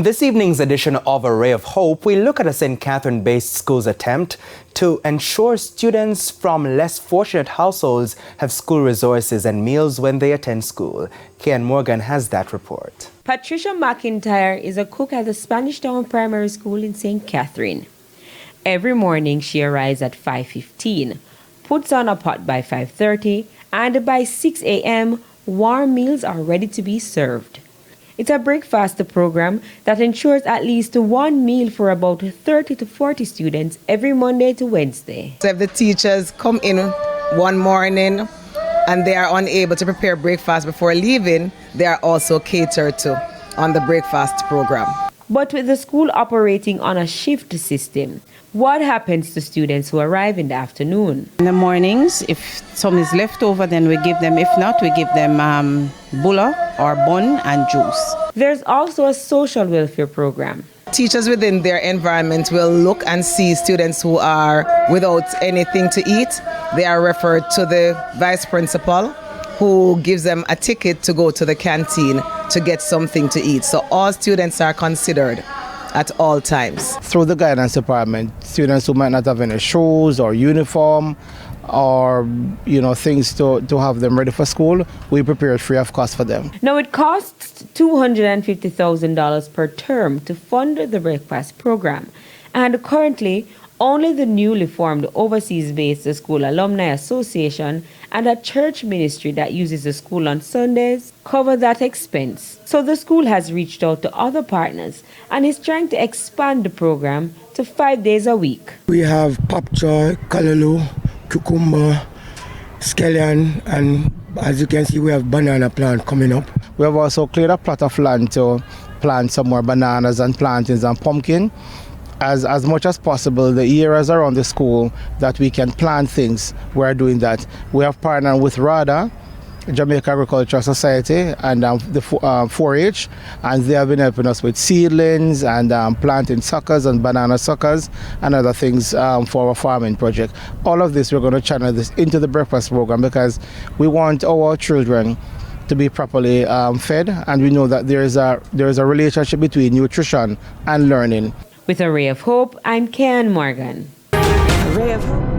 On this evening's edition of A Ray of Hope, we look at a St. Catherine-based school's attempt to ensure students from less fortunate households have school resources and meals when they attend school. Kian Morgan has that report. Patricia McIntyre is a cook at the Spanish Town Primary School in St. Catherine. Every morning she arrives at 5:15, puts on a pot by 5:30, and by 6 a.m. warm meals are ready to be served. It's a breakfast program that ensures at least one meal for about 30 to 40 students every Monday to Wednesday. So if the teachers come in one morning and they are unable to prepare breakfast before leaving, they are also catered to on the breakfast program. But with the school operating on a shift system, what happens to students who arrive in the afternoon? In the mornings, if some is left over, then we give them. If not, we give them bulla or bun and juice. There's also a social welfare program. Teachers within their environment will look and see students who are without anything to eat. They are referred to the vice principal, who gives them a ticket to go to the canteen to get something to eat. So all students are considered at all times. Through the guidance department, students who might not have any shoes or uniform or things to have them ready for school, we prepare it free of cost for them. Now it costs $250,000 per term to fund the breakfast program, and currently only the newly formed overseas-based School Alumni Association and a church ministry that uses the school on Sundays cover that expense. So the school has reached out to other partners and is trying to expand the program to 5 days a week. We have popchoy, callaloo, cucumber, scallion, and as you can see, we have banana plant coming up. We have also cleared a plot of land to plant some more bananas and plantains and pumpkin. As much as possible, the areas around the school that we can plant things, we're doing that. We have partnered with RADA, Jamaica Agricultural Society, and the 4-H, and they have been helping us with seedlings and planting suckers and banana suckers and other things for our farming project. All of this, we're going to channel this into the breakfast program because we want our children to be properly fed, and we know that there is a relationship between nutrition and learning. With A Ray of Hope, I'm Kian Morgan. A Ray of Hope.